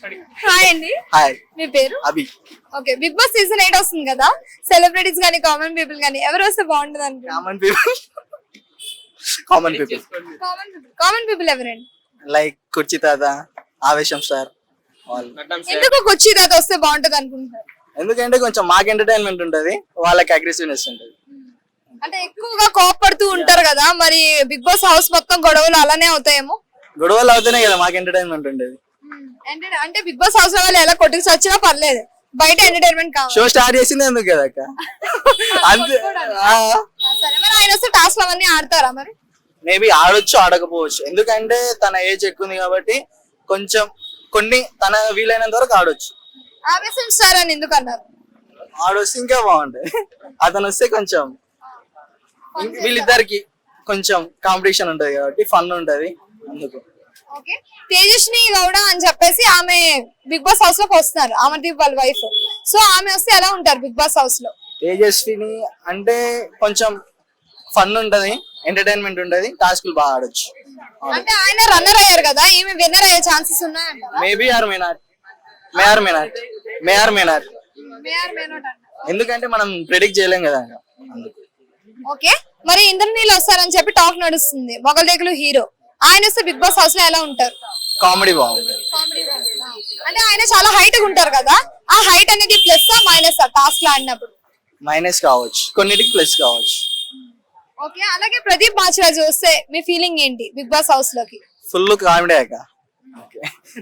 Hi అండి. Hi మీ పేరు? అభి. Okay, big boss season 8 వస్తుంది కదా. సెలబ్రిటీస్ గానీ కామన్ పీపుల్ గానీ ఎవరు వస్తే బాగుంటది అనుకుంటున్నారు? కామన్ పీపుల్ ఎవరండి? లైక్ కుర్చీ తాత, ఆవేశం సార్ వాళ్ళు. ఎందుకు కొచ్చి దాత వస్తే బాగుంటది అనుకుంటున్నారు? ఎందుకంటే కొంచెం మాకు ఎంటర్టైన్మెంట్ ఉంటది, వాళ్ళకి అగ్రెసివ్నెస్ ఉంటది. అంటే ఎక్కువగా కోపడుతూ ఉంటారు కదా, మరి బిగ్ బాస్ హౌస్ మొత్తం గొడవలు అలానే అవుతాయేమో. గొడవలు అవుతూనే కదా మాకు ఎంటర్టైన్మెంట్ ఉండేది. అంటే బిగ్ బాస్ హౌస్ లో వాళ్ళు ఎలా కొట్టుకు వచ్చినా పర్లేదు, బయట ఎంటర్టైన్మెంట్ కావాలి. షో స్టార్ట్ చేసింది ఎందుకు కదా అక్క. అంతే. సరే, మరి ఆయన వస్తే టాస్క్ అవన్నీ ఆడతారా మరి? మేబీ ఆడొచ్చు, ఆడకపోవచ్చు. ఎందుకంటే తన ఏజ్ ఎక్కువ ఉంది కాబట్టి కొంచెం కొన్ని తన వీలైనంత వరకు ఆడొచ్చు. ఆవేశం స్టార్ అని ఎందుకు అన్నారు? ఆడొస్తే ఇంకా బాగుంటది. అతను వస్తే కొంచెం వీళ్ళిద్దరికి కొంచెం కాంపిటీషన్ ఉంటది కాబట్టి ఫన్ ఉంటది అందుకు. ఓకే, తేజస్వి గౌడ అని చెప్పేసి ఆమె బిగ్ బాస్ హౌస్ లోకి వస్తున్నారు, అమర్దీప్ వాళ్ళ వైఫ్. సో ఆమె వస్తే ఎలా ఉంటారు బిగ్ బాస్ హౌస్ లో? తేజస్విని అంటే కొంచెం ఫన్ ఉంటది, ఎంటర్టైన్మెంట్ ఉంటది, టాస్క్లు బాగా ఆడొచ్చు. అంటే ఆయన రన్నర్ అయ్యారు కదా, ఈమె విన్నర్ అయ్యే ఛాన్సెస్ ఉన్నాయంటారా? Maybe or may not. ఎందుకంటే మనం ప్రెడిక్ట్ చేయలేం కదా అందుకు. ఓకే, మరి ఇంద్రనీల్ వస్తారని చెప్పి టాక్ నడుస్తుంది, మొగల్దేకులు హీరో. ఆయన వస్తే బిగ్ బాస్ హౌస్ లో ఎలా ఉంటారు? కామెడీ బాగుంటది. అంటే ఆయన చాలా హైట్ గా ఉంటారు కదా, ఆ హైట్ అనేది ప్లస్ మైనస్ టాస్క్ లో ఆడినప్పుడు? మైనస్ కావచ్చు, కొన్నిటికి ప్లస్ కావచ్చు. ఓకే, అలాగే ప్రదీప్ బాచిరాజు వస్తే మీ ఫీలింగ్ ఏంటి బిగ్ బాస్ హౌస్ లోకి? ఫుల్ కామెడీ అక్క.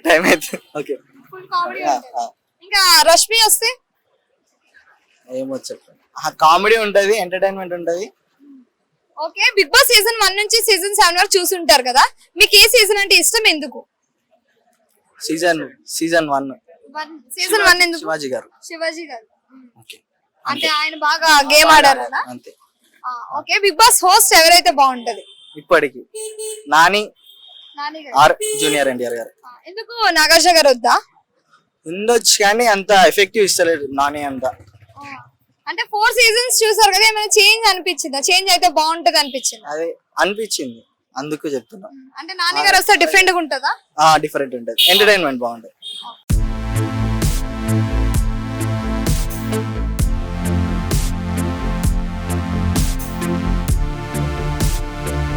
టైం అయితే ఓకే. Full comedy. ఇంకా రష్మి వస్తే? ఏమో చెప్పండి. కామెడీ ఉంటది, ఎంటర్టైన్మెంట్ ఉంటది. ఓకే, బిగ్ బాస్ సీజన్ 1 నుంచి సీజన్ 7 వరకు చూసుంటారు కదా, మీకు ఏ సీజన్ అంటే ఇష్టం, ఎందుకు? సీజన్ 1 సీజన్ 1 ఎందుకు? శివాజీ గారు. ఓకే, అంటే ఆయన బాగా గేమ్ ఆడారు కదా. అంతే. ఓకే, బిగ్ బాస్ హోస్ట్ ఎవరైతే బాగుంటది ఇప్పటికి? నాని ఆర్ జూనియర్ ఎన్టీఆర్ గారు. ఎందుకు నాగార్జున గారు వద్దా? ఉండొచ్చు కానీ అంత ఎఫెక్టివ్ ఇస్తలేదు నాని అంత. అంటే 4 సీజన్స్ చూసారు కదా, ఏమైనా చేంజ్ అనిపించిందా? చేంజ్ అయితే బాగుంటది అనిపించింది? అదే అనిపించింది, అందుకు చెప్తున్నా. అంటే నాని గారు వస్తే డిఫరెంట్ గా ఉంటుందా? డిఫరెంట్ ఉంటది, ఎంటర్టైన్మెంట్ బాగుంటది.